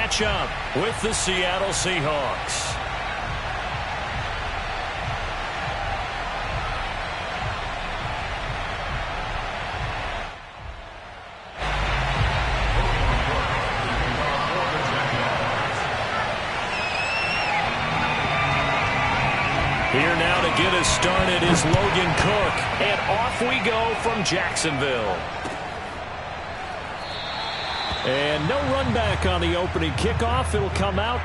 match up with the Seattle Seahawks. Here now to get us started is Logan Cook. And off we go from Jacksonville. And no run back on the opening kickoff. It'll come out.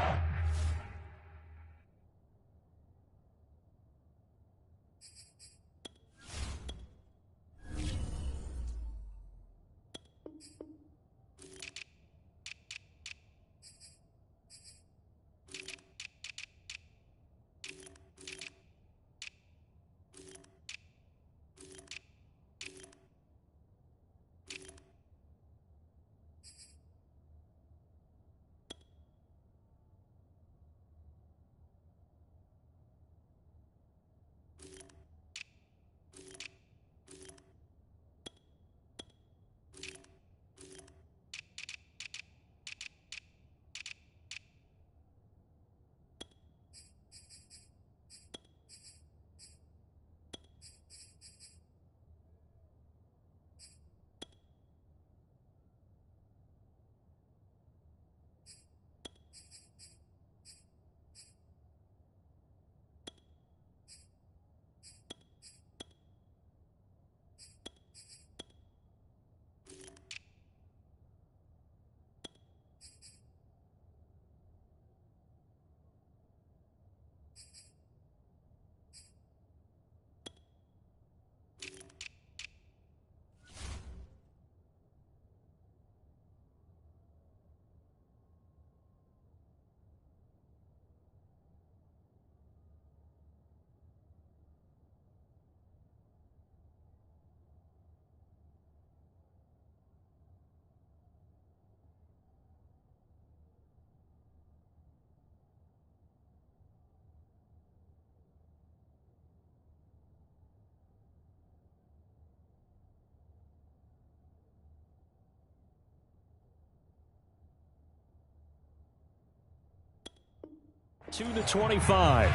To the 25.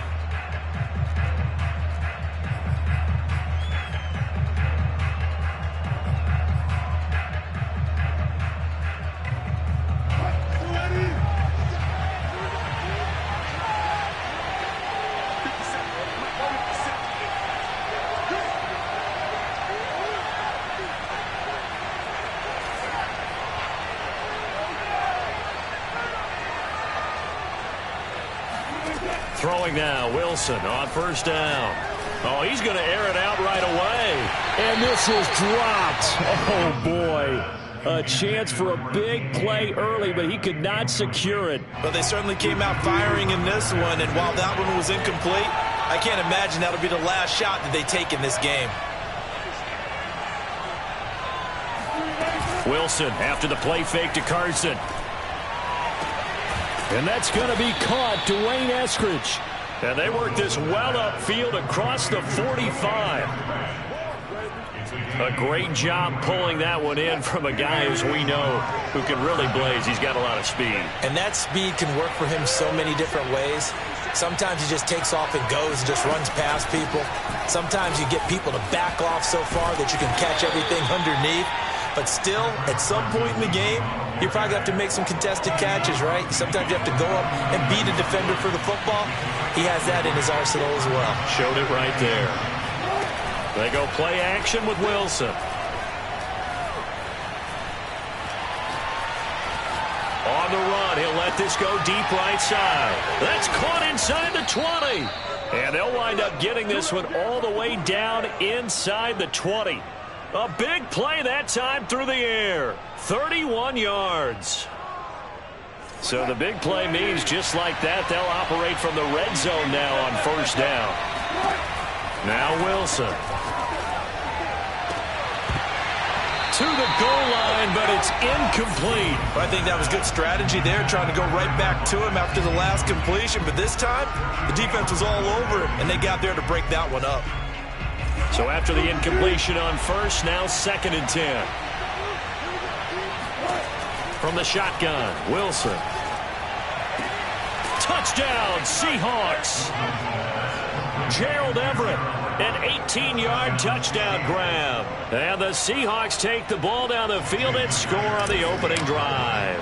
Throwing now, Wilson on first down. Oh, he's going to air it out right away. And this is dropped. Oh, boy. A chance for a big play early, but he could not secure it. But they certainly came out firing in this one, and while that one was incomplete, I can't imagine that'll be the last shot that they take in this game. Wilson after the play fake to Carson. And that's going to be caught. Dwayne Eskridge. And they work this well upfield across the 45. A great job pulling that one in from a guy, as we know, who can really blaze. He's got a lot of speed. And that speed can work for him so many different ways. Sometimes he just takes off and goes and just runs past people. Sometimes you get people to back off so far that you can catch everything underneath. But still, at some point in the game, you probably have to make some contested catches, right? Sometimes you have to go up and beat a defender for the football. He has that in his arsenal as well. Showed it right there. They go play action with Wilson. On the run, he'll let this go deep right side. That's caught inside the 20. And they'll wind up getting this one all the way down inside the 20. A big play that time through the air. 31 yards. So the big play means just like that, they'll operate from the red zone now on first down. Now Wilson. To the goal line, but it's incomplete. I think that was good strategy there, trying to go right back to him after the last completion. But this time, the defense was all over him, and they got there to break that one up. So after the incompletion on first, now 2nd and 10. From the shotgun, Wilson. Touchdown, Seahawks. Gerald Everett, an 18-yard touchdown grab. And the Seahawks take the ball down the field and score on the opening drive.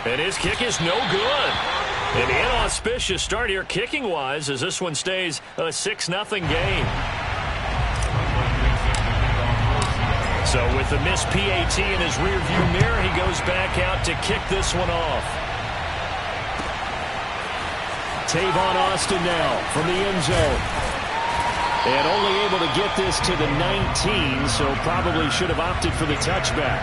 And his kick is no good. An inauspicious start here kicking-wise as this one stays a 6-0 game. So with the missed PAT in his rearview mirror, he goes back out to kick this one off. Tavon Austin now from the end zone. And only able to get this to the 19, so probably should have opted for the touchback.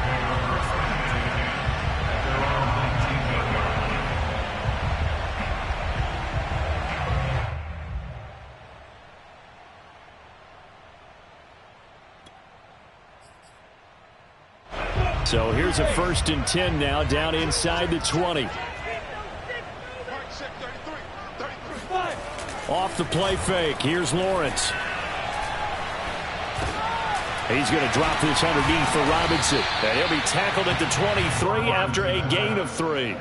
So here's a 1st and 10 now down inside the 20. Off the play fake. Here's Lawrence. He's going to drop this underneath for Robinson. And he'll be tackled at the 23 after a gain of 3.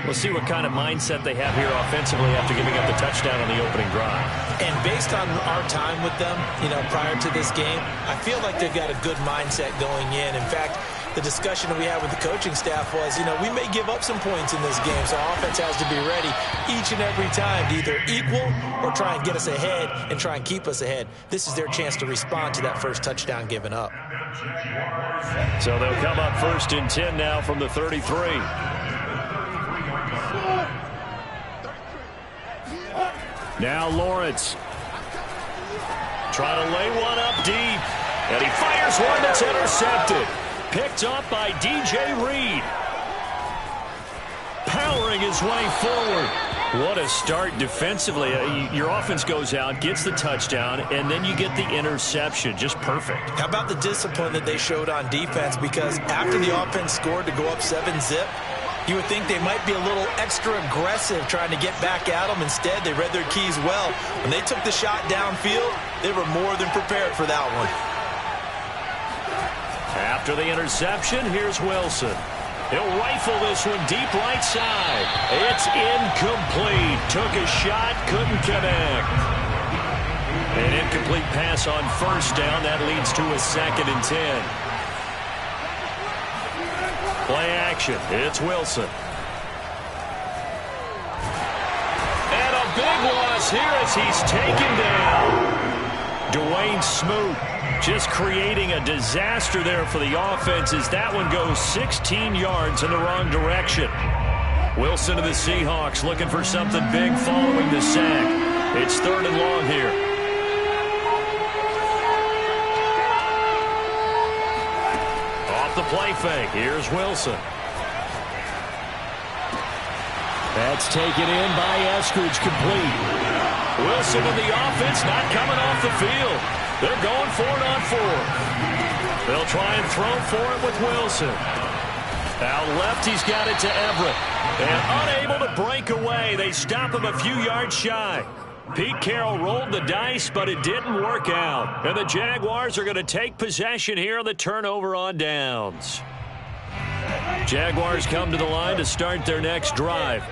We'll see what kind of mindset they have here offensively after giving up the touchdown on the opening drive. And based on our time with them, prior to this game, I feel like they've got a good mindset going in. In fact, the discussion that we had with the coaching staff was, we may give up some points in this game, so our offense has to be ready each and every time to either equal or try and get us ahead and try and keep us ahead. This is their chance to respond to that first touchdown given up. So they'll come up 1st and 10 now from the 33. Now Lawrence. Trying to lay one up deep. And he fires one that's intercepted. Picked up by DJ Reed. Powering his way forward. What a start defensively. Your offense goes out, gets the touchdown, and then you get the interception. Just perfect. How about the discipline that they showed on defense? Because after the offense scored to go up 7-zip, you would think they might be a little extra aggressive trying to get back at them. Instead, they read their keys well. When they took the shot downfield, they were more than prepared for that one. After the interception, here's Wilson. He'll rifle this one deep right side. It's incomplete. Took a shot, couldn't connect. An incomplete pass on 1st down. That leads to a 2nd and 10. Play action. It's Wilson. And a big loss here as he's taken down. Dwayne Smoov just creating a disaster there for the offense as that one goes 16 yards in the wrong direction. Wilson of the Seahawks looking for something big following the sack. It's 3rd and long here. Off the play fake. Here's Wilson. That's taken in by Eskridge, complete. Wilson and the offense not coming off the field. They're going for it on 4th. They'll try and throw for it with Wilson. Out left, he's got it to Everett. And unable to break away. They stop him a few yards shy. Pete Carroll rolled the dice, but it didn't work out. And the Jaguars are going to take possession here on the turnover on downs. Jaguars come to the line to start their next drive.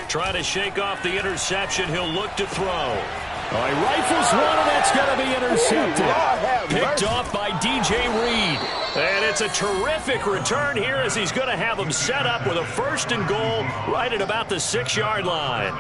Trying to shake off the interception. He'll look to throw. Oh, he rifles one, and that's going to be intercepted. Picked off by DJ Reed. And it's a terrific return here as he's going to have him set up with a 1st and goal right at about the 6-yard line.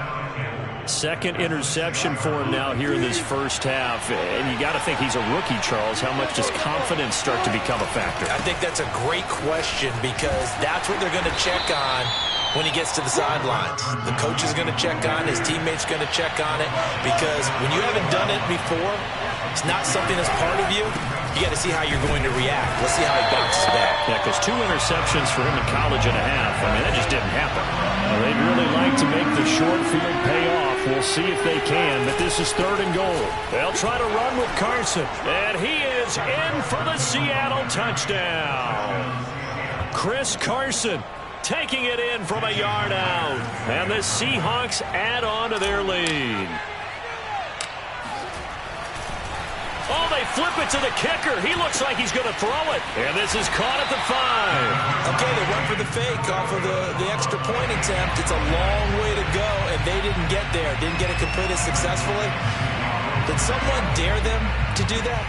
2nd interception for him now here in this first half. And you got to think he's a rookie, Charles. How much does confidence start to become a factor? I think that's a great question because that's what they're going to check on when he gets to the sidelines. The coach is going to check on, his teammates going to check on it, because when you haven't done it before, it's not something that's part of you. You got to see how you're going to react. Let's see how he bounces back. Yeah, because 2 interceptions for him in college and a half. I mean, that just didn't happen. Well, they'd really like to make the short field pay off. We'll see if they can, but this is 3rd and goal. They'll try to run with Carson, and he is in for the Seattle touchdown. Chris Carson taking it in from a yard out. And the Seahawks add on to their lead. Oh, they flip it to the kicker. He looks like he's going to throw it. And this is caught at the 5. Okay, they went for the fake off of the extra point attempt. It's a long way to go, and they didn't get there. Didn't get it completed successfully. Did someone dare them to do that?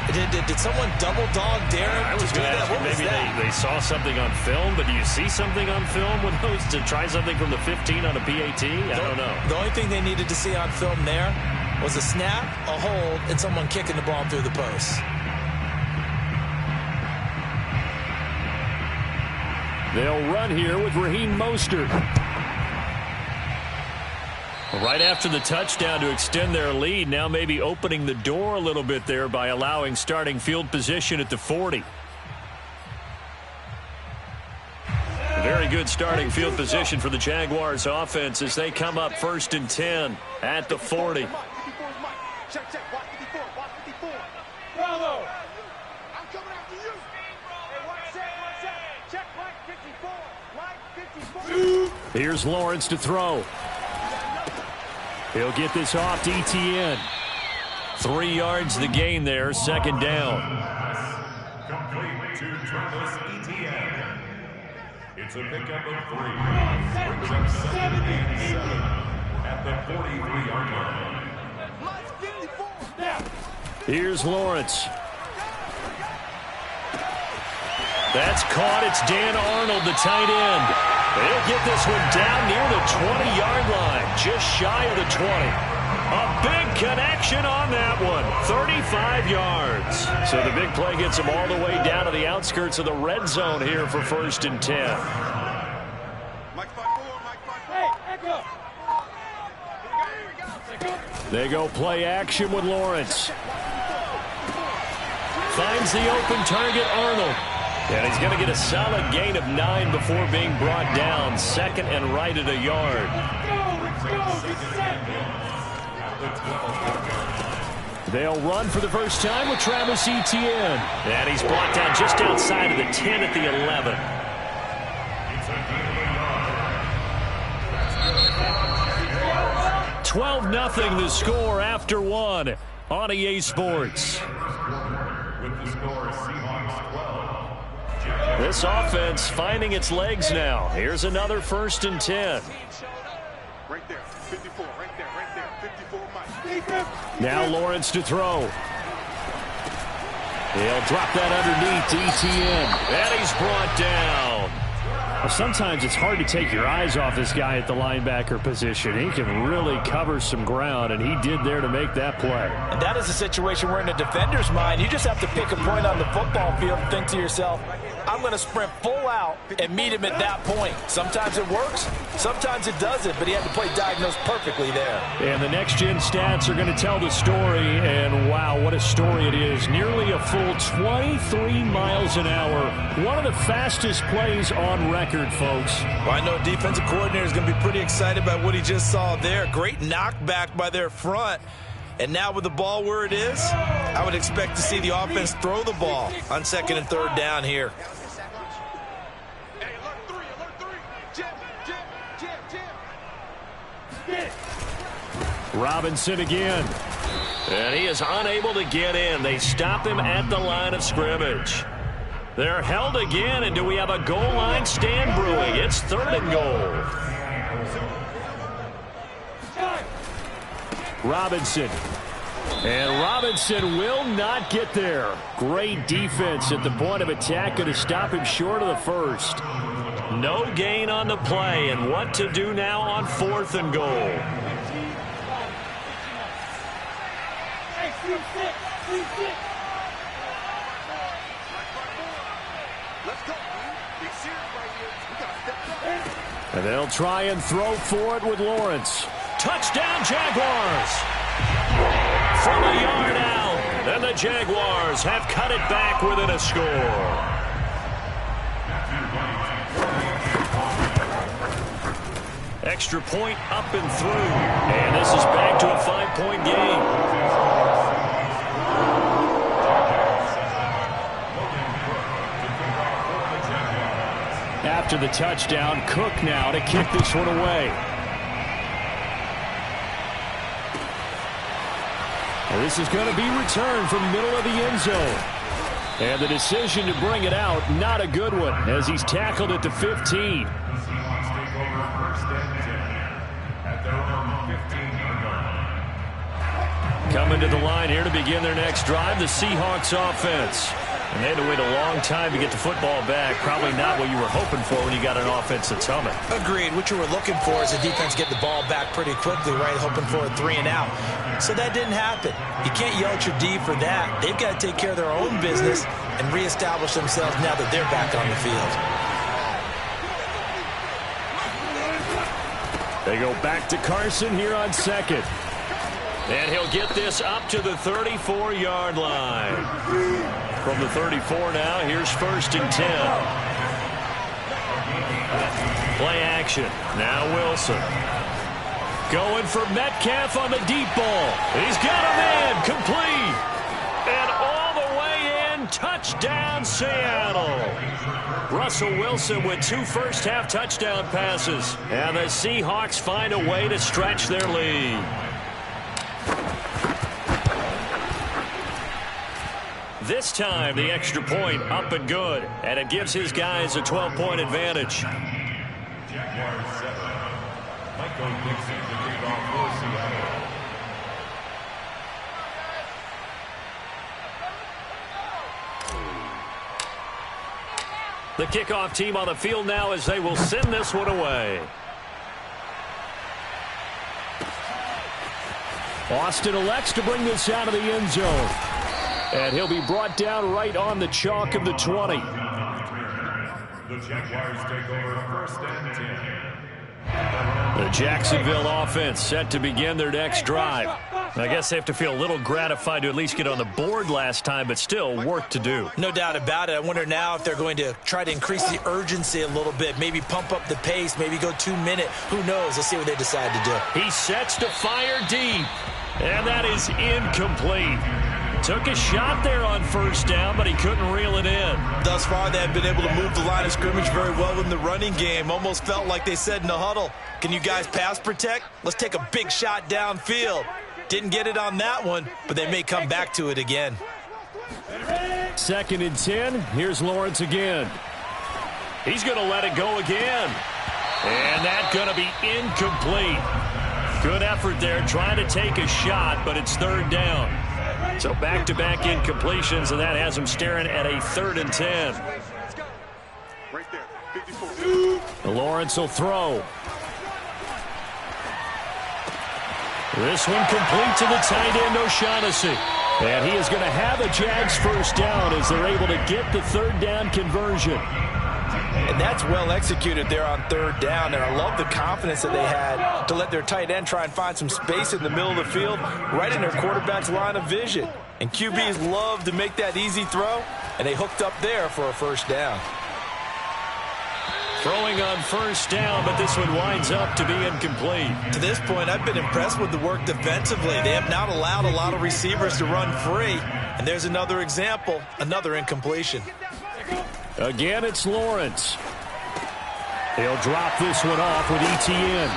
Did someone double dog dare them to do that? What was maybe that? they saw something on film, but do you see something on film with those to try something from the 15 on a PAT? I don't know. The only thing they needed to see on film there was a snap, a hold, and someone kicking the ball through the post. They'll run here with Raheem Mostert. Right after the touchdown to extend their lead, now maybe opening the door a little bit there by allowing starting field position at the 40. Very good starting field position for the Jaguars offense as they come up 1st and 10 at the 40. Here's Lawrence to throw. He'll get this off to ETN. 3 yards the gain there, 2nd down. Complete to Travis ETN. It's a pickup of 3. Brings up 2nd and 7 at the 43-yard line. Here's Lawrence. That's caught. It's Dan Arnold, the tight end. They'll get this one down near the 20-yard line, just shy of the 20. A big connection on that one, 35 yards. So the big play gets them all the way down to the outskirts of the red zone here for 1st and 10. They go play action with Lawrence. Finds the open target, Arnold. And he's going to get a solid gain of 9 before being brought down. 2nd and right at a yard. They'll run for the first time with Travis Etienne. And he's brought down just outside of the 10 at the 11. 12-0 the score after 1 on EA Sports. With the score, Seahawks 12. This offense finding its legs now. Here's another 1st and 10. Right there, 54, right there, 54, Mike. Now Lawrence to throw. He'll drop that underneath to ETN. And he's brought down. Well, sometimes it's hard to take your eyes off this guy at the linebacker position. He can really cover some ground, and he did there to make that play. And that is a situation where in a defender's mind, you just have to pick a point on the football field and think to yourself, I'm going to sprint full out and meet him at that point. Sometimes it works, sometimes it doesn't, but he had the play diagnosed perfectly there. And the next-gen stats are going to tell the story, and wow, what a story it is. Nearly a full 23 miles an hour. One of the fastest plays on record, folks. Well, I know defensive coordinator is going to be pretty excited by what he just saw there. Great knockback by their front. And now with the ball where it is, I would expect to see the offense throw the ball on 2nd and 3rd down here. Robinson again. And he is unable to get in. They stop him at the line of scrimmage. They're held again, and do we have a goal line stand brewing? It's 3rd and goal. Robinson. And Robinson will not get there. Great defense at the point of attack, going to stop him short of the 1st. No gain on the play, and what to do now on 4th and goal. And they'll try and throw for it with Lawrence. Touchdown, Jaguars! From a yard out, and the Jaguars have cut it back within a score. Extra point up and through. And this is back to a 5-point game. After the touchdown, Cook now to kick this one away. Well, this is going to be returned from middle of the end zone. And the decision to bring it out, not a good one, as he's tackled at the 15. Coming to the line here to begin their next drive, the Seahawks offense. And they had to wait a long time to get the football back. Probably not what you were hoping for when you got an offense that's humming. Agreed. What you were looking for is the defense get the ball back pretty quickly, right? Hoping for a 3 and out. So that didn't happen. You can't yell at your D for that. They've got to take care of their own business and reestablish themselves now that they're back on the field. They go back to Carson here on second. And he'll get this up to the 34-yard line. From the 34 now, here's 1st and 10. Play action. Now Wilson. Going for Metcalf on the deep ball. He's got a man. Complete. And all the way in. Touchdown, Seattle. Russell Wilson with 2 first-half touchdown passes. And the Seahawks find a way to stretch their lead. This time, the extra point up and good. And it gives his guys a 12-point advantage. The kickoff team on the field now as they will send this one away. Austin elects to bring this out of the end zone. And he'll be brought down right on the chalk of the 20. The Jaguars take over 1st and 10. The Jacksonville offense set to begin their next drive. I guess they have to feel a little gratified to at least get on the board last time, but still work to do. No doubt about it. I wonder now if they're going to try to increase the urgency a little bit, maybe pump up the pace, maybe go 2 minute. Who knows? Let's see what they decide to do. He sets to fire deep, and that is incomplete. Took a shot there on 1st down, but he couldn't reel it in. Thus far, they have been able to move the line of scrimmage very well in the running game. Almost felt like they said in the huddle, can you guys pass protect? Let's take a big shot downfield. Didn't get it on that one, but they may come back to it again. 2nd and 10. Here's Lawrence again. He's going to let it go again. And that's going to be incomplete. Good effort there, trying to take a shot, but it's 3rd down. So back-to-back incompletions, and that has him staring at a 3rd and 10. Right there, 54. Lawrence will throw. This one complete to the tight end, O'Shaughnessy. And he is going to have a Jags 1st down as they're able to get the 3rd down conversion. And that's well executed there on 3rd down. And I love the confidence that they had to let their tight end try and find some space in the middle of the field, right in their quarterback's line of vision. And QBs love to make that easy throw, and they hooked up there for a 1st down. Throwing on 1st down, but this one winds up to be incomplete. To this point, I've been impressed with the work defensively. They have not allowed a lot of receivers to run free. And there's another example, another incompletion. Again, it's Lawrence. He'll drop this one off with ETN.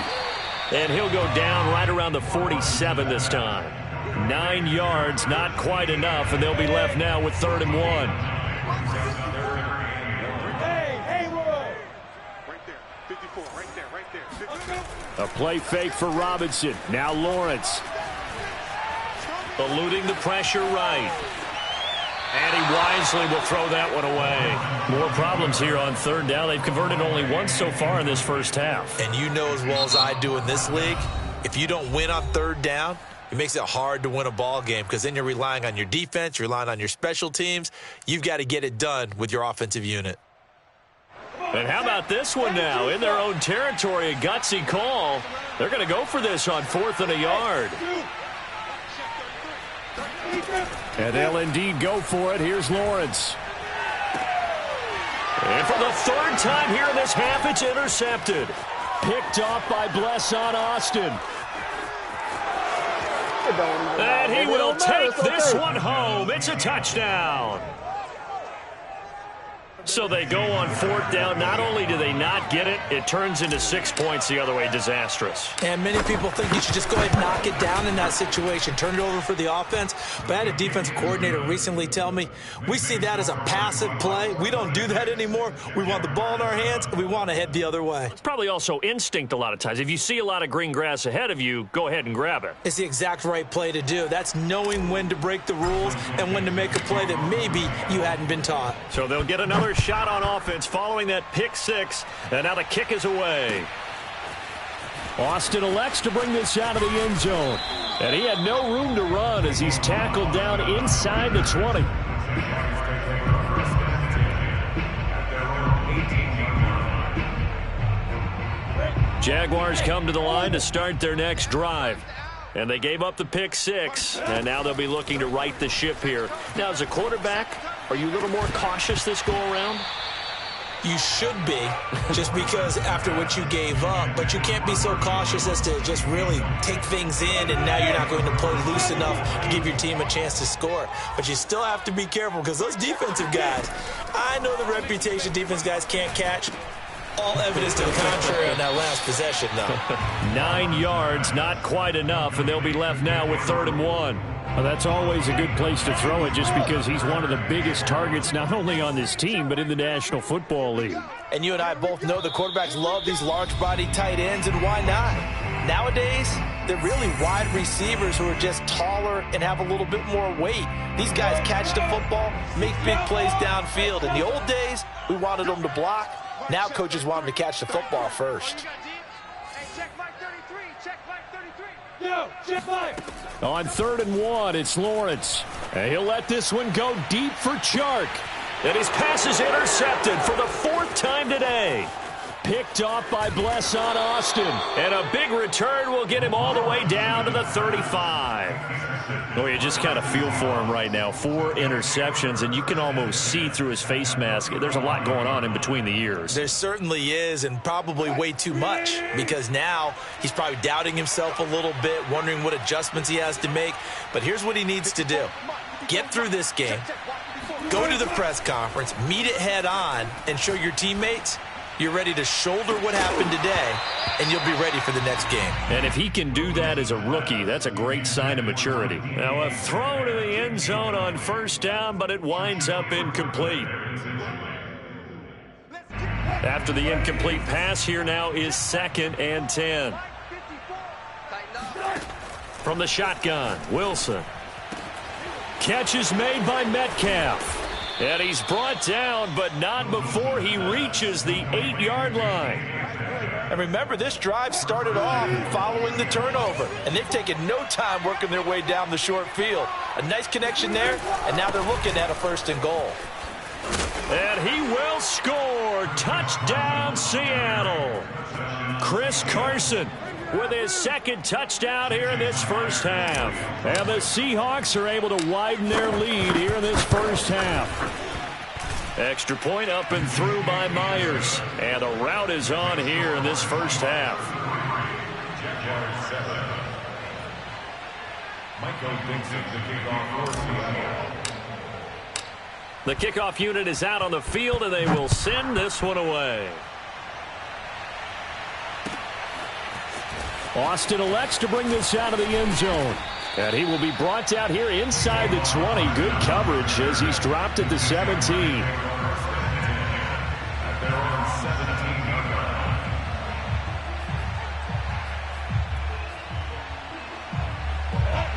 And he'll go down right around the 47 this time. 9 yards, not quite enough, and they'll be left now with 3rd and 1. Right there, 54, right there, 54. A play fake for Robinson. Now Lawrence. Eluding the pressure right. And he wisely will throw that one away. More problems here on 3rd down. They've converted only once so far in this 1st half. And you know as well as I do in this league, if you don't win on 3rd down, it makes it hard to win a ball game because then you're relying on your defense, you're relying on your special teams. You've got to get it done with your offensive unit. And how about this one now? In their own territory, a gutsy call. They're going to go for this on 4th and a yard. And they'll indeed go for it. Here's Lawrence. And for the 3rd time here in this half, it's intercepted. Picked off by Blesson Austin. And he will take this one home. It's a touchdown. So they go on 4th down. Not only do they not get it, it turns into 6 points the other way. Disastrous. And many people think you should just go ahead and knock it down in that situation. Turn it over for the offense. But I had a defensive coordinator recently tell me, we see that as a passive play. We don't do that anymore. We want the ball in our hands, and we want to head the other way. It's probably also instinct a lot of times. If you see a lot of green grass ahead of you, go ahead and grab it. It's the exact right play to do. That's knowing when to break the rules and when to make a play that maybe you hadn't been taught. So they'll get another shot on offense following that pick 6, and now the kick is away. Austin elects to bring this out of the end zone, and he had no room to run as he's tackled down inside the 20. Jaguars come to the line to start their next drive. And they gave up the pick 6, and now they'll be looking to right the ship here. Now, as a quarterback, are you a little more cautious this go-around? You should be, just because after what you gave up. But you can't be so cautious as to just really take things in, and now you're not going to play loose enough to give your team a chance to score. But you still have to be careful because those defensive guys, I know the reputation defense guys can't catch. All evidence to the contrary on that last possession, though. 9 yards, not quite enough, and they'll be left now with 3rd and 1. Well, that's always a good place to throw it just because he's one of the biggest targets not only on this team but in the National Football League. And you and I both know the quarterbacks love these large-body tight ends, and why not? Nowadays, they're really wide receivers who are just taller and have a little bit more weight. These guys catch the football, make big plays downfield. In the old days, we wanted them to block. Now coaches want them to catch the football first. On 3rd and 1, it's Lawrence. And he'll let this one go deep for Chark. And his pass is intercepted for the 4th time today. Picked off by Bless on Austin. And a big return will get him all the way down to the 35. Oh, you just kind of feel for him right now. 4 interceptions, and you can almost see through his face mask. There's a lot going on in between the ears. There certainly is, and probably way too much, because now he's probably doubting himself a little bit, wondering what adjustments he has to make. But here's what he needs to do. Get through this game, go to the press conference, meet it head on, and show your teammates you're ready to shoulder what happened today, and you'll be ready for the next game. And if he can do that as a rookie, that's a great sign of maturity. Now a throw to the end zone on 1st down, but it winds up incomplete. After the incomplete pass, here now is 2nd and 10. From the shotgun, Wilson. Catch is made by Metcalf. And he's brought down, but not before he reaches the 8-yard line. And remember, this drive started off following the turnover, and they've taken no time working their way down the short field. A nice connection there, and now they're looking at a 1st and goal. And he will score. Touchdown, Seattle. Chris Carson with his 2nd touchdown here in this 1st half. And the Seahawks are able to widen their lead here in this 1st half. Extra point up and through by Myers. And a rout is on here in this 1st half. The kickoff unit is out on the field, and they will send this one away. Austin elects to bring this out of the end zone. And he will be brought out here inside the 20. Good coverage as he's dropped at the 17.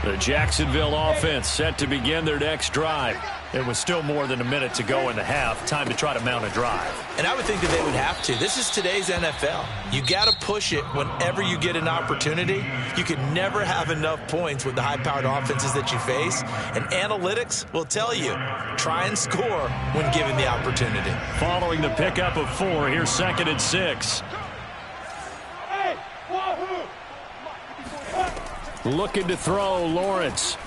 The Jacksonville offense set to begin their next drive. It was still more than a minute to go in the half. Time to try to mount a drive. And I would think that they would have to. This is today's NFL. You got to push it whenever you get an opportunity. You can never have enough points with the high-powered offenses that you face. And analytics will tell you, try and score when given the opportunity. Following the pickup of 4, here's 2nd and 6. Looking to throw, Lawrence.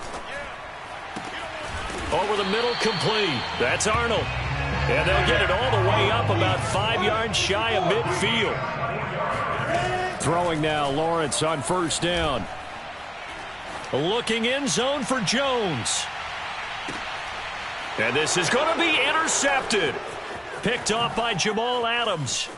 Over the middle, complete. That's Arnold. And they'll get it all the way up about 5 yards shy of midfield. Throwing now, Lawrence on 1st down. Looking end zone for Jones. And this is going to be intercepted. picked off by Jamal Adams.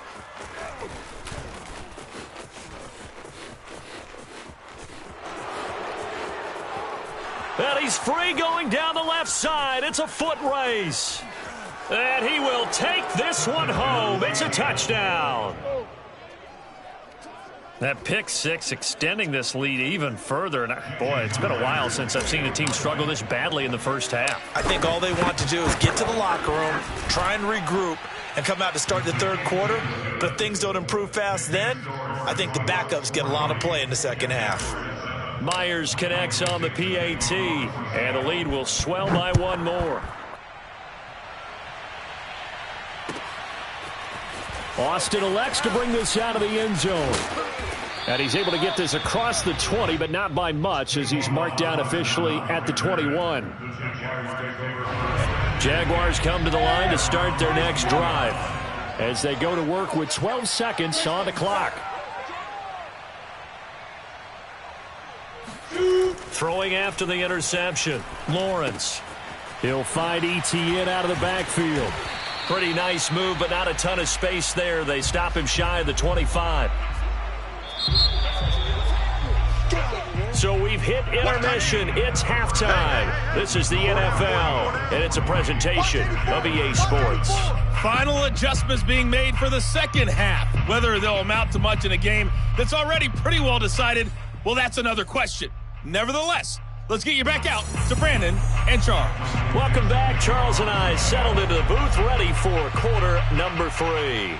And he's free going down the left side. It's a foot race. And he will take this one home. It's a touchdown. That pick six extending this lead even further. And boy, it's been a while since I've seen a team struggle this badly in the first half. I think all they want to do is get to the locker room, try and regroup, and come out to start the third quarter. But if things don't improve fast then, I think the backups get a lot of play in the second half. Myers connects on the PAT, and the lead will swell by one more. Austin elects to bring this out of the end zone. And he's able to get this across the 20, but not by much, as he's marked down officially at the 21. Jaguars come to the line to start their next drive as they go to work with 12 seconds on the clock. Throwing after the interception, Lawrence. He'll find Etienne out of the backfield. Pretty nice move, but not a ton of space there. They stop him shy of the 25. So we've hit intermission. It's halftime. This is the NFL, and it's a presentation of EA Sports. Final adjustments being made for the second half. Whether they'll amount to much in a game that's already pretty well decided, well, that's another question. Nevertheless, let's get you back out to Brandon and Charles. Welcome back. Charles and I settled into the booth, ready for quarter number 3.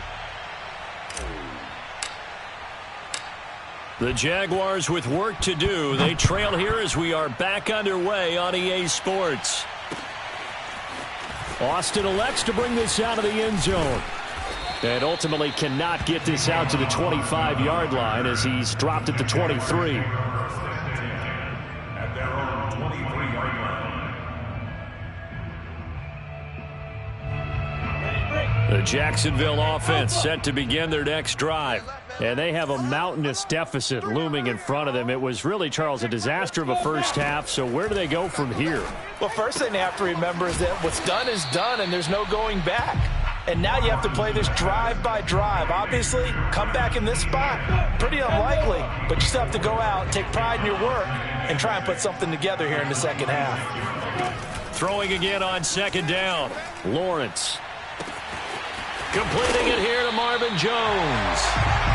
The Jaguars with work to do. They trail here as we are back underway on EA Sports. Austin elects to bring this out of the end zone. And ultimately cannot get this out to the 25-yard line as he's dropped at the 23. At their own 23-yard line. The Jacksonville offense set to begin their next drive. And they have a mountainous deficit looming in front of them. It was really, Charles, a disaster of a first half. So where do they go from here? Well, first thing they have to remember is that what's done is done, and there's no going back. And now you have to play this drive by drive. Obviously, come back in this spot, pretty unlikely. But you still have to go out, take pride in your work, and try and put something together here in the second half. Throwing again on second down. Lawrence. Completing it here to Marvin Jones.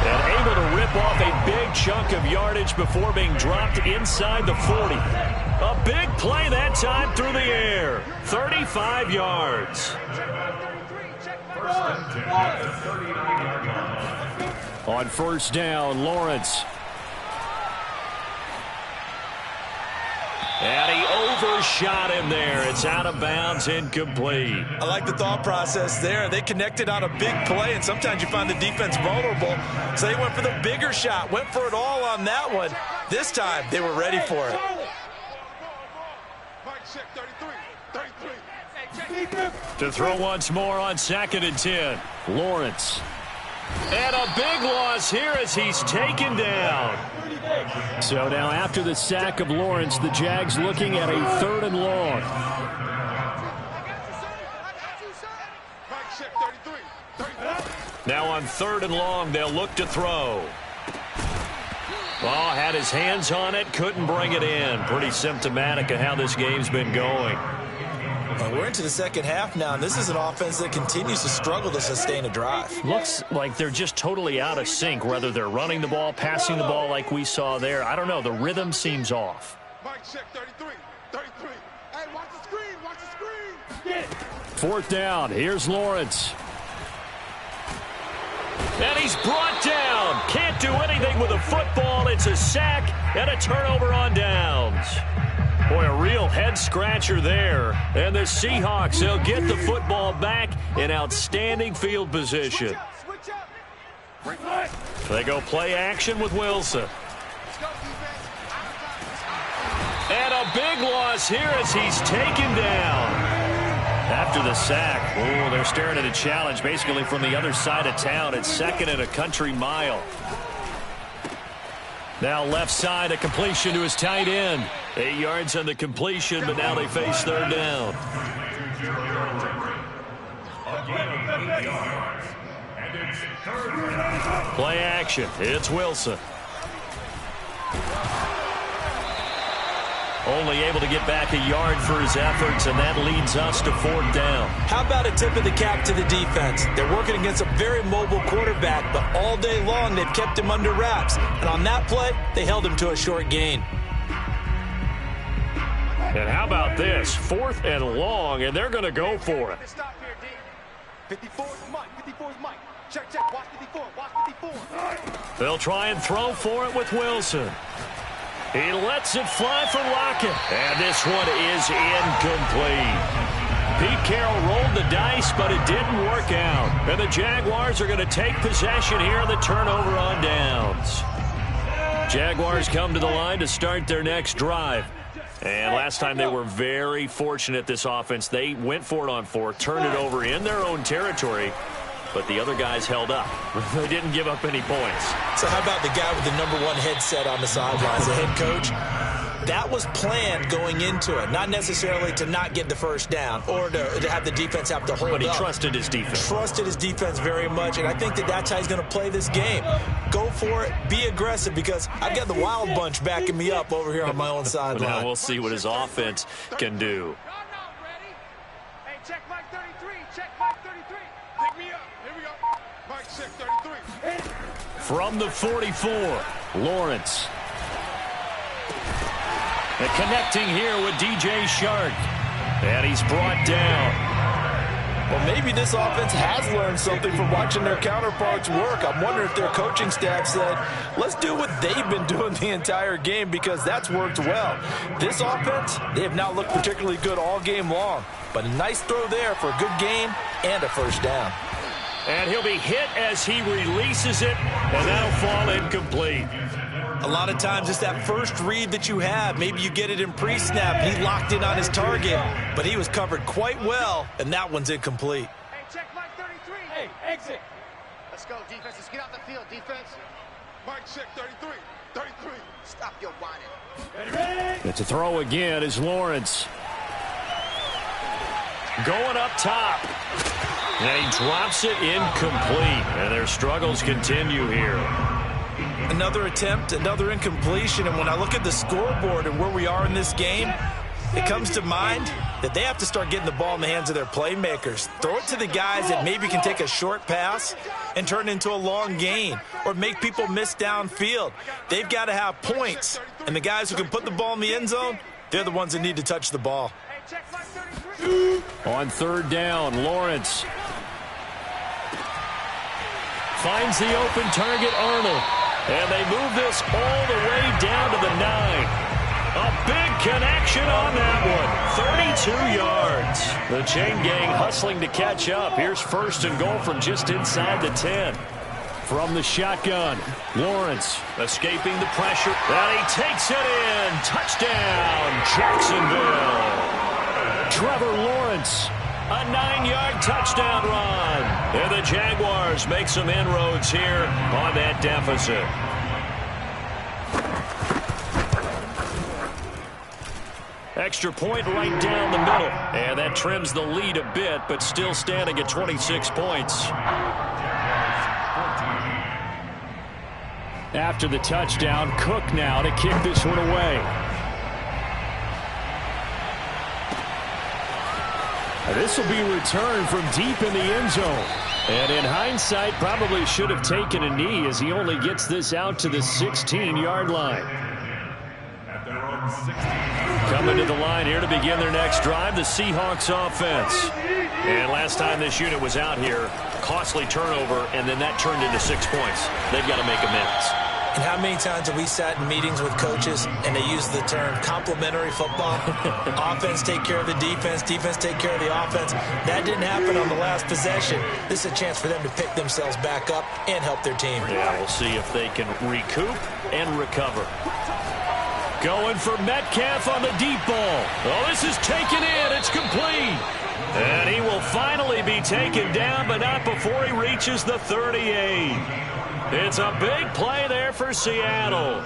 And able to rip off a big chunk of yardage before being dropped inside the 40. A big play that time through the air. 35 yards. On first down, Lawrence. And he overshot him there. It's out of bounds, incomplete. I like the thought process there. They connected on a big play, and sometimes you find the defense vulnerable. So they went for the bigger shot, went for it all on that one. This time, they were ready for it. To throw once more on 2nd and 10. Lawrence. And a big loss here as he's taken down. So now after the sack of Lawrence, the Jags looking at a 3rd and long. Now on 3rd and long, they'll look to throw. Well, had his hands on it, couldn't bring it in. Pretty symptomatic of how this game's been going. We're into the second half now, and this is an offense that continues to struggle to sustain a drive. Looks like they're just totally out of sync, whether they're running the ball, passing the ball like we saw there. I don't know. The rhythm seems off. Mike, check 33. Hey, watch the screen. Watch the screen. Get it. 4th down. Here's Lawrence. And he's brought down. Can't do anything with a football. It's a sack and a turnover on downs. Boy, a real head-scratcher there. And the Seahawks, they'll get the football back in outstanding field position. They go play action with Wilson. And a big loss here as he's taken down. After the sack, oh, they're staring at a challenge basically from the other side of town. It's 2nd and a country mile. Now left side, a completion to his tight end. 8 yards on the completion, but now they face 3rd down. A gain of 8 yards. And it's third down. Play action. It's Wilson. Only able to get back a yard for his efforts, and that leads us to 4th down. How about a tip of the cap to the defense? They're working against a very mobile quarterback, but all day long they've kept him under wraps. And on that play, they held him to a short gain. And how about this? 4th and long, and they're going to go for it. Stop here, D. 54 is Mike. 54 is Mike. Check, check. Watch 54. Watch 54. They'll try and throw for it with Wilson. He lets it fly for Lockett. And this one is incomplete. Pete Carroll rolled the dice, but it didn't work out. And the Jaguars are going to take possession here on the turnover on downs. Jaguars come to the line to start their next drive. And last time they were very fortunate, this offense. They went for it on 4th, turned it over in their own territory, but the other guys held up. They didn't give up any points. So how about the guy with the #1 headset on the sidelines, the head coach? That was planned going into it, not necessarily to not get the first down or to have the defense have to hold up. But he trusted his defense. Trusted his defense very much, and I think that's how he's going to play this game. Go for it, be aggressive, because I've got the wild bunch backing me up over here on my own sideline. Now we'll see what his offense can do. Hey, check Mike 33. Check Mike 33. Pick me up. Here we go. Mike check 33. From the 44, Lawrence. And connecting here with DJ Shark. And he's brought down. Well, maybe this offense has learned something from watching their counterparts work. I'm wondering if their coaching staff said, let's do what they've been doing the entire game, because that's worked well. This offense, they have not looked particularly good all game long. But a nice throw there for a good gain and a first down. And he'll be hit as he releases it, and that'll fall incomplete. A lot of times it's that first read that you have. Maybe you get it in pre-snap. He locked in on his target, but he was covered quite well, and that one's incomplete. Hey, check Mike 33. Hey, exit. Let's go, defense. Let's get out the field, defense. Mike check 33. 33. Stop your whining. It's a throw again as Lawrence. Going up top. And he drops it incomplete. And their struggles continue here. Another attempt, another incompletion, and when I look at the scoreboard and where we are in this game, it comes to mind that they have to start getting the ball in the hands of their playmakers. Throw it to the guys that maybe can take a short pass and turn it into a long gain or make people miss downfield. They've got to have points, and the guys who can put the ball in the end zone, they're the ones that need to touch the ball. On 3rd down, Lawrence finds the open target, Arnold. And they move this all the way down to the 9. A big connection on that one. 32 yards. The chain gang hustling to catch up. Here's 1st and goal from just inside the 10. From the shotgun, Lawrence escaping the pressure. And he takes it in. Touchdown, Jacksonville. Trevor Lawrence. A 9-yard touchdown run. And the Jaguars make some inroads here on that deficit. Extra point right down the middle. And that trims the lead a bit, but still standing at 26 points. After the touchdown, Cook now to kick this one away. This will be returned from deep in the end zone. And in hindsight, probably should have taken a knee as he only gets this out to the 16-yard line. Coming to the line here to begin their next drive, the Seahawks offense. And last time this unit was out here, costly turnover, and then that turned into 6 points. They've got to make amends. And how many times have we sat in meetings with coaches and they use the term complementary football? Offense take care of the defense, defense take care of the offense. That didn't happen on the last possession. This is a chance for them to pick themselves back up and help their team. Yeah, we'll see if they can recoup and recover. Going for Metcalf on the deep ball. Oh, this is taken in. It's complete. And he will finally be taken down, but not before he reaches the 38. It's a big play there for Seattle.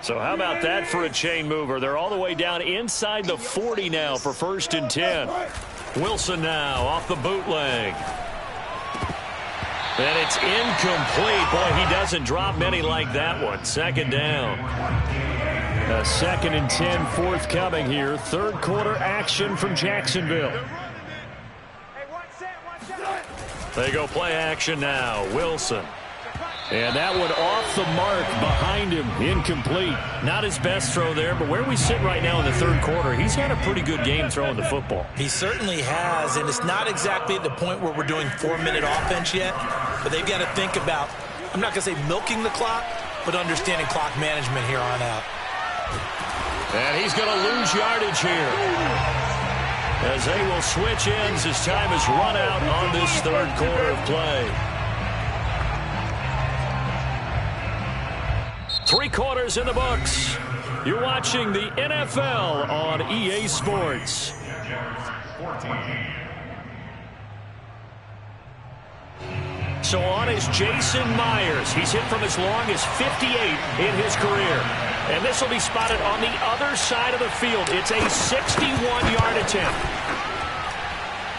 So how about that for a chain mover? They're all the way down inside the 40 now for 1st and 10. Wilson now off the bootleg. And it's incomplete. Boy, he doesn't drop many like that one. 2nd down. A 2nd and 10 forthcoming here. 3rd quarter action from Jacksonville. They go play action now. Wilson. And that one off the mark behind him. Incomplete. Not his best throw there, but where we sit right now in the 3rd quarter, he's had a pretty good game throwing the football. He certainly has, and it's not exactly at the point where we're doing 4-minute offense yet, but they've got to think about, I'm not going to say milking the clock, but understanding clock management here on out. And he's going to lose yardage here, as they will switch ends as time has run out on this 3rd quarter of play. 3 quarters in the books. You're watching the NFL on EA Sports. So on is Jason Myers. He's hit from as long as 58 in his career. And this will be spotted on the other side of the field. It's a 61-yard attempt.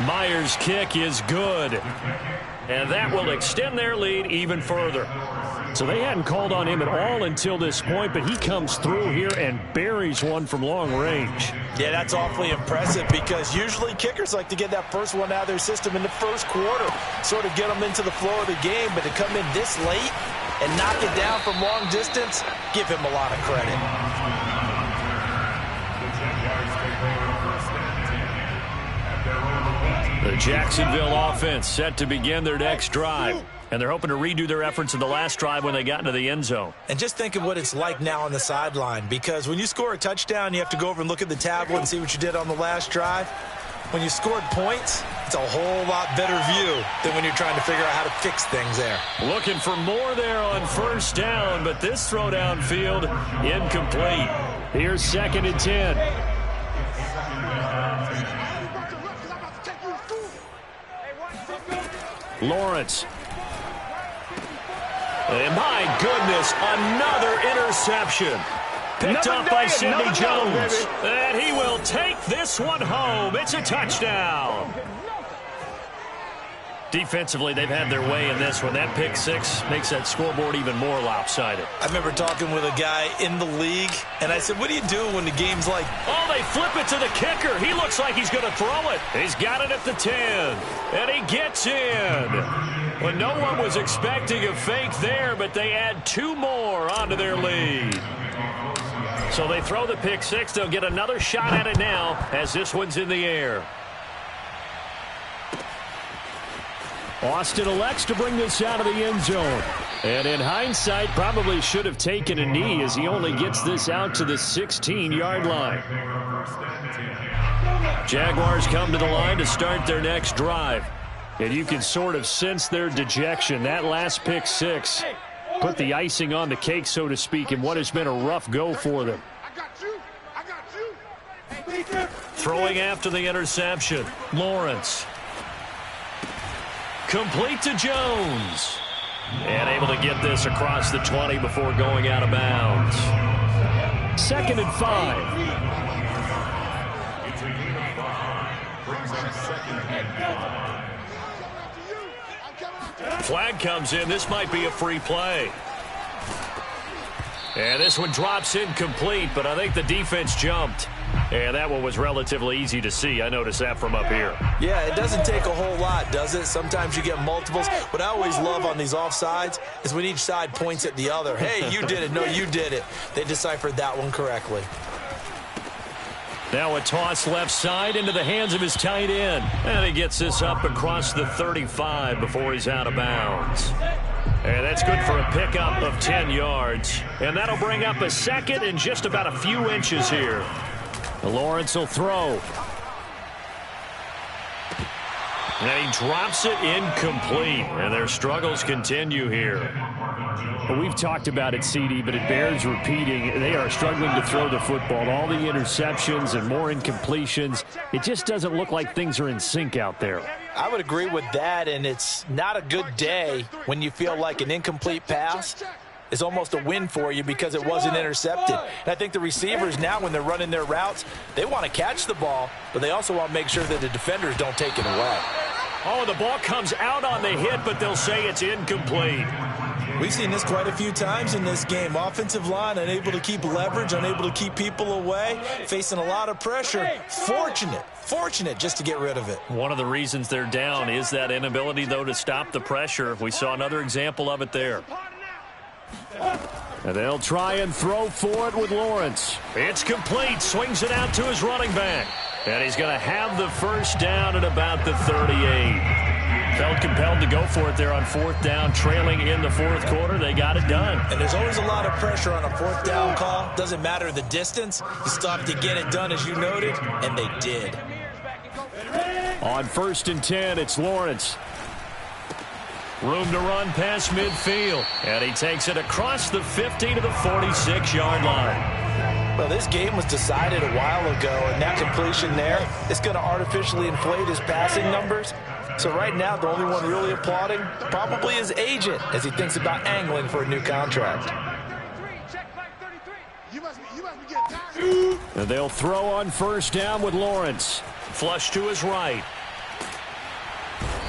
Myers' kick is good. And that will extend their lead even further. So they hadn't called on him at all until this point, but he comes through here and buries one from long range. Yeah, that's awfully impressive because usually kickers like to get that first one out of their system in the 1st quarter, sort of get them into the flow of the game, but to come in this late and knock it down from long distance, give him a lot of credit. The Jacksonville offense set to begin their next drive. And they're hoping to redo their efforts in the last drive when they got into the end zone. And just think of what it's like now on the sideline, because when you score a touchdown, you have to go over and look at the tablet and see what you did on the last drive. When you scored points, it's a whole lot better view than when you're trying to figure out how to fix things there. Looking for more there on 1st down, but this throw downfield incomplete. Here's 2nd and 10. Lawrence. And my goodness, another interception. Picked up by Sidney Jones. And he will take this one home. It's a touchdown. Defensively, they've had their way in this one. That pick 6 makes that scoreboard even more lopsided. I remember talking with a guy in the league, and I said, what do you do when the game's like... Oh, they flip it to the kicker. He looks like he's going to throw it. He's got it at the 10, and he gets in. Well, no one was expecting a fake there, but they add 2 more onto their lead. So they throw the pick 6. They'll get another shot at it now as this one's in the air. Austin elects to bring this out of the end zone. And in hindsight, probably should have taken a knee as he only gets this out to the 16-yard line. Jaguars come to the line to start their next drive. And you can sort of sense their dejection. That last pick 6 put the icing on the cake, so to speak, in what has been a rough go for them. Throwing after the interception, Lawrence. Complete to Jones. And able to get this across the 20 before going out of bounds. 2nd and 5. It's a gain of 5. Brings up 2nd and 5. Flag comes in. This might be a free play. And this one drops incomplete, but I think the defense jumped. And that one was relatively easy to see. I noticed that from up here. Yeah, it doesn't take a whole lot, does it? Sometimes you get multiples. What I always love on these offsides is when each side points at the other. Hey, you did it. No, you did it. They deciphered that one correctly. Now a toss left side into the hands of his tight end. And he gets this up across the 35 before he's out of bounds. And that's good for a pickup of 10 yards. And that'll bring up a 2nd and just about a few inches here. Lawrence will throw. And he drops it incomplete. And their struggles continue here. Well, we've talked about it, CD, but it bears repeating. They are struggling to throw the football. All the interceptions and more incompletions. It just doesn't look like things are in sync out there. I would agree with that, and it's not a good day when you feel like an incomplete pass is almost a win for you because it wasn't intercepted. And I think the receivers now, when they're running their routes, they want to catch the ball, but they also want to make sure that the defenders don't take it away. Oh, the ball comes out on the hit, but they'll say it's incomplete. We've seen this quite a few times in this game. Offensive line unable to keep leverage, unable to keep people away, facing a lot of pressure. Fortunate just to get rid of it. One of the reasons they're down is that inability, though, to stop the pressure. We saw another example of it there. And they'll try and throw for it with Lawrence. It's complete. Swings it out to his running back. And he's going to have the first down at about the 38. Felt compelled to go for it there on 4th down, trailing in the 4th quarter. They got it done. And there's always a lot of pressure on a 4th down call. Doesn't matter the distance. You still have to get it done, as you noted, and they did. On 1st and 10, it's Lawrence. Room to run past midfield. And he takes it across the 50 to the 46-yard line. Well, this game was decided a while ago, and that completion there is going to artificially inflate his passing numbers. So right now, the only one really applauding probably his agent as he thinks about angling for a new contract. And they'll throw on 1st down with Lawrence. Flush to his right.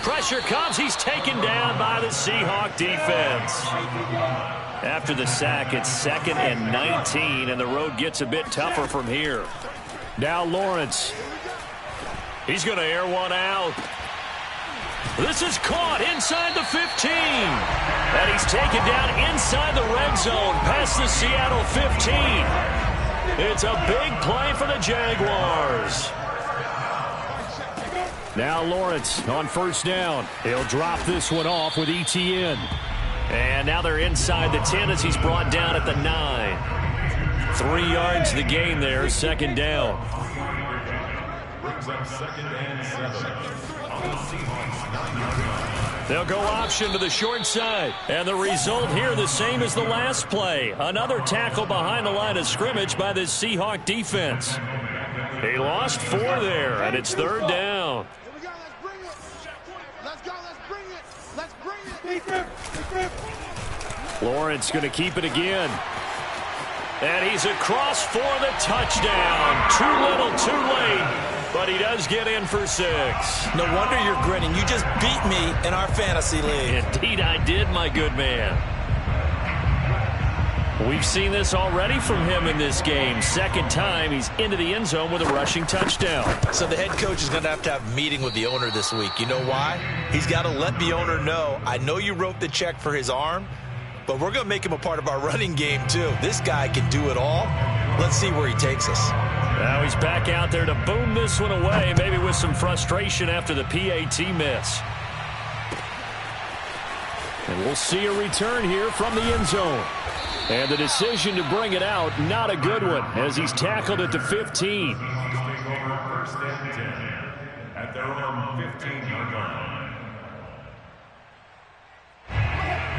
Pressure comes. He's taken down by the Seahawk defense. After the sack, it's 2nd and 19, and the road gets a bit tougher from here. Now Lawrence. He's going to air one out. This is caught inside the 15. And he's taken down inside the red zone past the Seattle 15. It's a big play for the Jaguars. Now Lawrence on 1st down. He'll drop this one off with ETN. And now they're inside the 10 as he's brought down at the 9. 3 yards to the gain there, 2nd down. Brings up 2nd and 7 on the Seahawks 9-yard line. They'll go option to the short side. And the result here the same as the last play. Another tackle behind the line of scrimmage by the Seahawk defense. He lost 4 there, and it's 3rd down. Lawrence going to keep it again. And he's across for the touchdown. Too little, too late. But he does get in for 6. No wonder you're grinning. You just beat me in our fantasy league. Indeed I did, my good man. We've seen this already from him in this game. 2nd time he's into the end zone with a rushing touchdown. So the head coach is going to have a meeting with the owner this week. You know why? He's got to let the owner know, I know you wrote the check for his arm, but we're going to make him a part of our running game too. This guy can do it all. Let's see where he takes us. Now he's back out there to boom this one away, maybe with some frustration after the PAT miss. And we'll see a return here from the end zone. And the decision to bring it out, not a good one, as he's tackled at the 15. First and 10 at their own 15-yard line.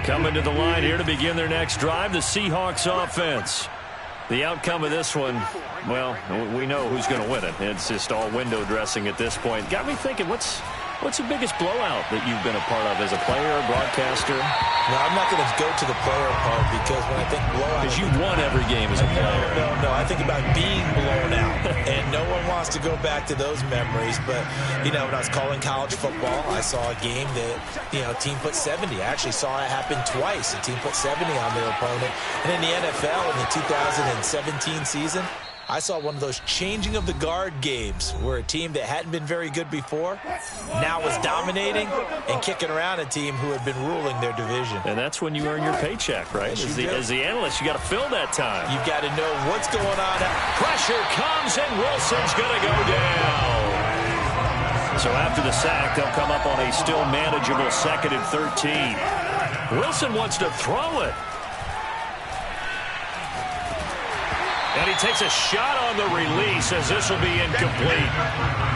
Coming to the line here to begin their next drive, the Seahawks offense. The outcome of this one, well, we know who's going to win it. It's just all window dressing at this point. Got me thinking, what's the biggest blowout that you've been a part of as a player, broadcaster? No, I'm not going to go to the player part because when I think blowout... Because you won every game as a player. No. I think about being blown out. And no one wants to go back to those memories. But, you know, when I was calling college football, I saw a game that, you know, a team put 70. I actually saw it happen twice. A team put 70 on their opponent. And in the NFL, in the 2017 season, I saw one of those changing of the guard games where a team that hadn't been very good before now was dominating and kicking around a team who had been ruling their division. And that's when you earn your paycheck, right? As the analyst, you got to fill that time. You've got to know what's going on. Pressure comes, and Wilson's going to go down. So after the sack, they'll come up on a still manageable 2nd and 13. Wilson wants to throw it. And he takes a shot on the release as this will be incomplete.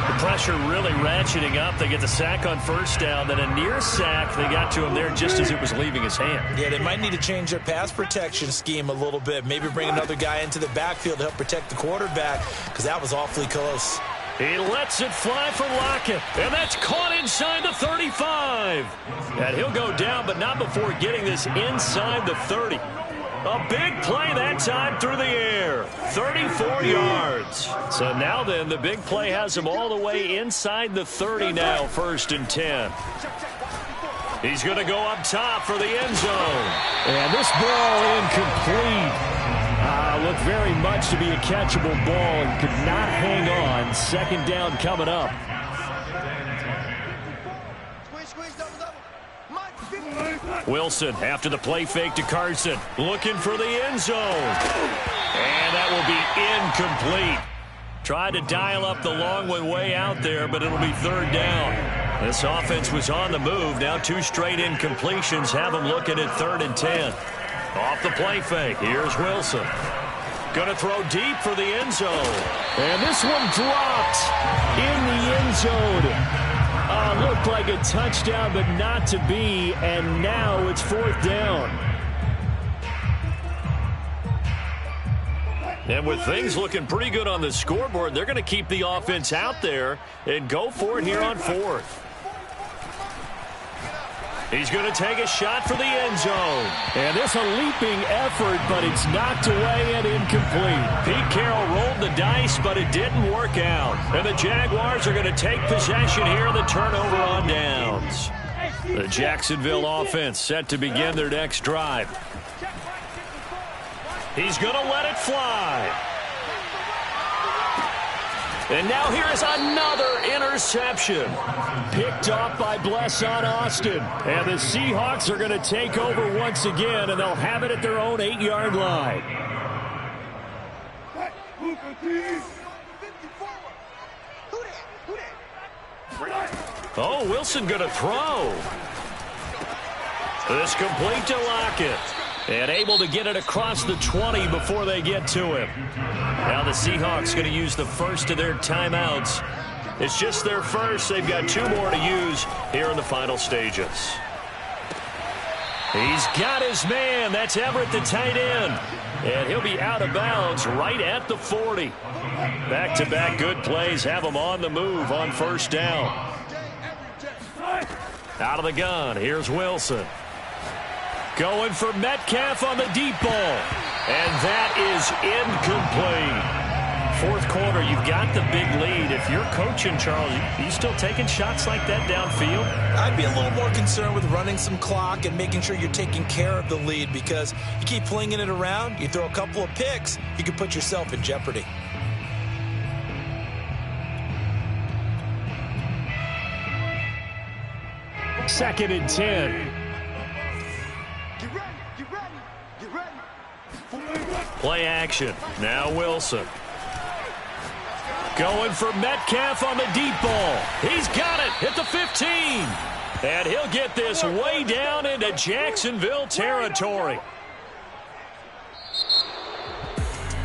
The pressure really ratcheting up. They get the sack on 1st down. Then a near sack. They got to him there just as it was leaving his hand. Yeah, they might need to change their pass protection scheme a little bit. Maybe bring another guy into the backfield to help protect the quarterback because that was awfully close. He lets it fly for Lockett. And that's caught inside the 35. And he'll go down, but not before getting this inside the 30. A big play that time through the air. 34 yards. So now then, the big play has him all the way inside the 30 now, 1st and 10. He's going to go up top for the end zone. And this ball incomplete. Looked very much to be a catchable ball and could not hang on. 2nd down coming up. Wilson after the play fake to Carson. Looking for the end zone. And that will be incomplete. Tried to dial up the long one way out there, but it'll be 3rd down. This offense was on the move. Now 2 straight incompletions have them looking at 3rd and 10. Off the play fake. Here's Wilson. Going to throw deep for the end zone. And this one dropped in the end zone. Looked like a touchdown, but not to be. And now it's 4th down. And with things looking pretty good on the scoreboard, they're going to keep the offense out there and go for it here on 4th. He's going to take a shot for the end zone. And this a leaping effort, but it's knocked away and incomplete. Pete Carroll rolled the dice, but it didn't work out. And the Jaguars are going to take possession here, the turnover on downs. The Jacksonville offense set to begin their next drive. He's going to let it fly. And now here is another interception. Picked off by Blesson Austin. And the Seahawks are going to take over once again, and they'll have it at their own 8-yard line. Oh, Wilson going to throw. This complete to Lockett. And able to get it across the 20 before they get to him. Now the Seahawks going to use the first of their timeouts. It's just their first. They've got 2 more to use here in the final stages. He's got his man. That's Everett, the tight end. And he'll be out of bounds right at the 40. Back-to-back good plays have him on the move on 1st down. Out of the gun, here's Wilson. Going for Metcalf on the deep ball. And that is incomplete. 4th quarter, you've got the big lead. If you're coaching, Charles, you still taking shots like that downfield? I'd be a little more concerned with running some clock and making sure you're taking care of the lead, because you keep flinging it around, you throw a couple of picks, you can put yourself in jeopardy. Second and 10. Play action. Now Wilson. Going for Metcalf on the deep ball. He's got it at the 15. And he'll get this way down into Jacksonville territory.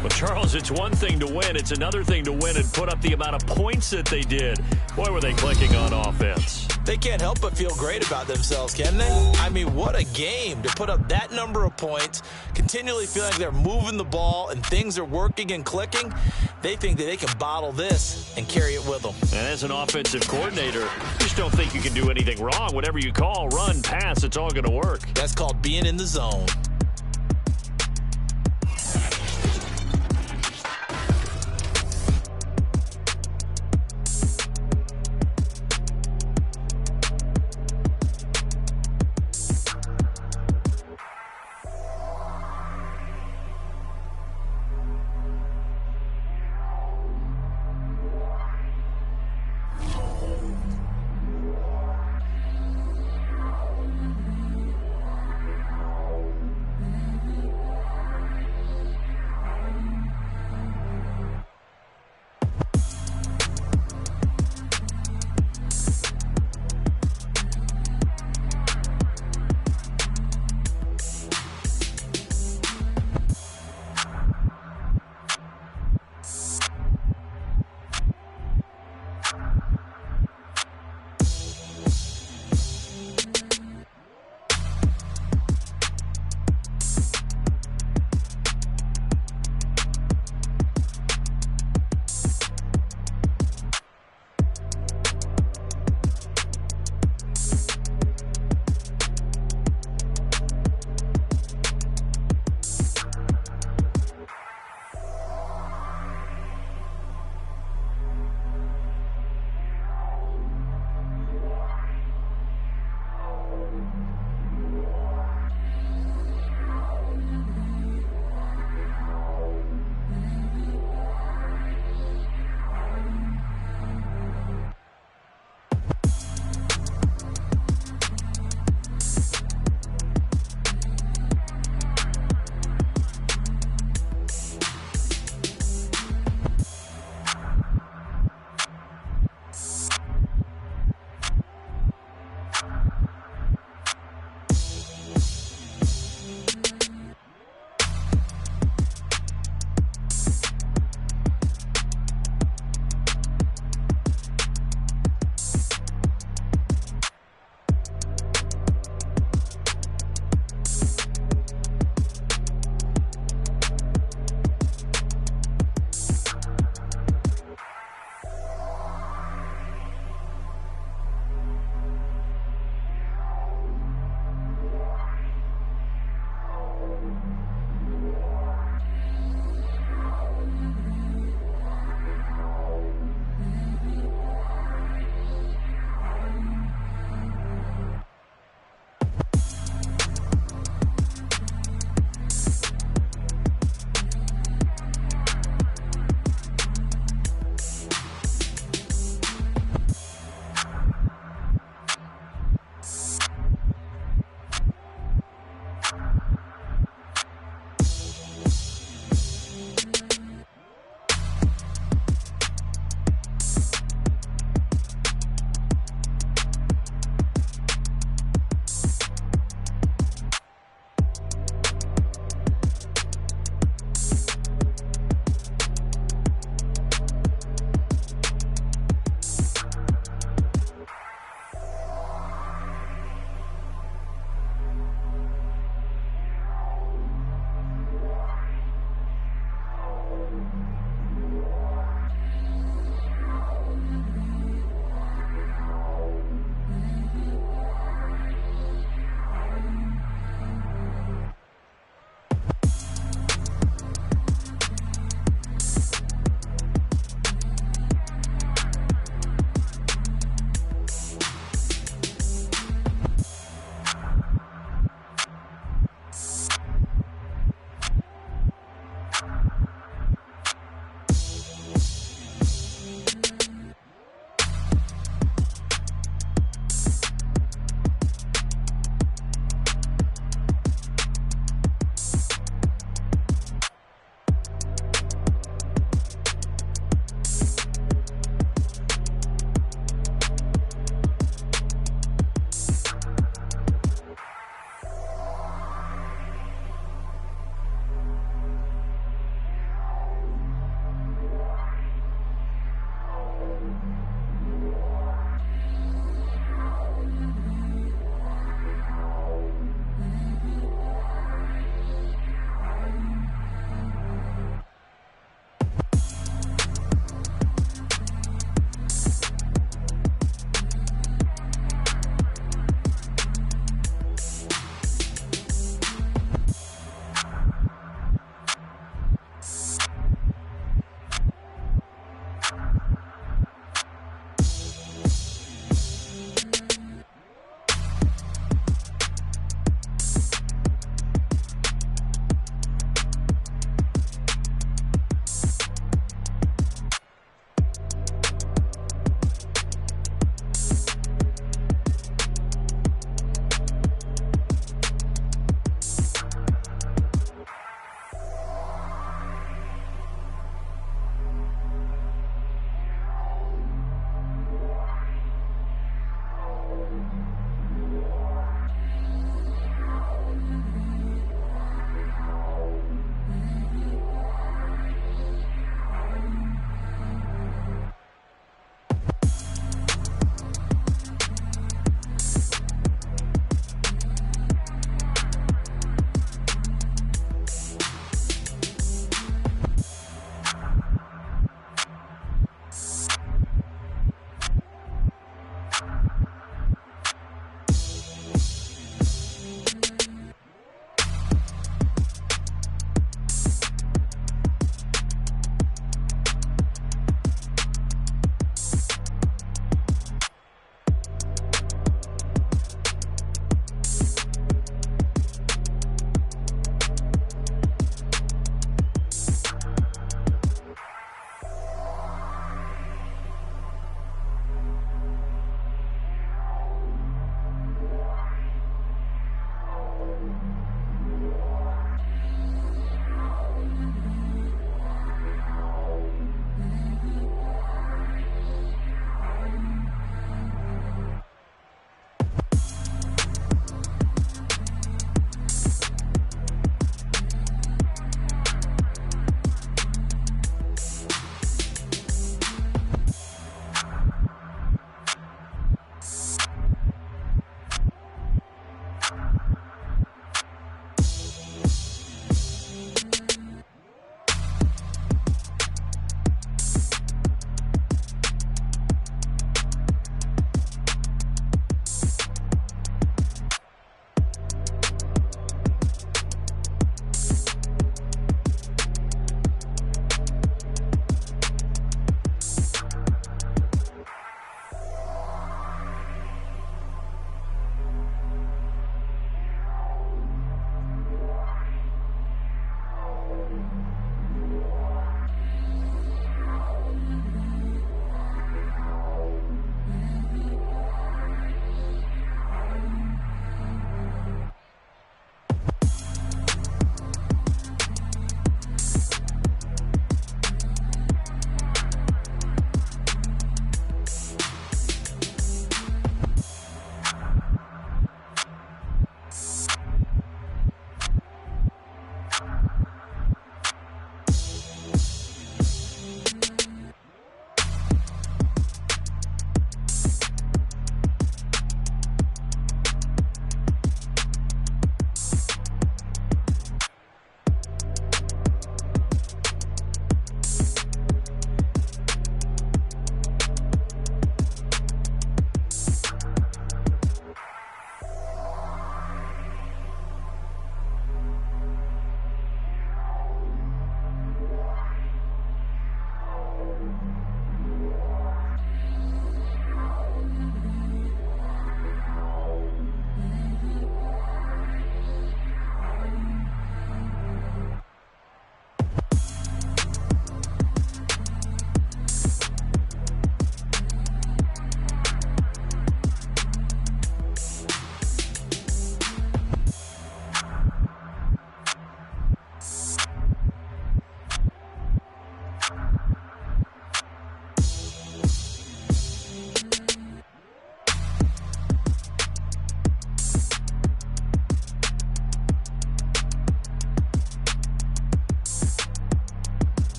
Well, Charles, it's one thing to win. It's another thing to win and put up the amount of points that they did. Boy, were they clicking on offense. They can't help but feel great about themselves, can they? I mean, what a game to put up that number of points, continually feeling like they're moving the ball and things are working and clicking. They think that they can bottle this and carry it with them. And as an offensive coordinator, you just don't think you can do anything wrong. Whatever you call, run, pass, it's all going to work. That's called being in the zone.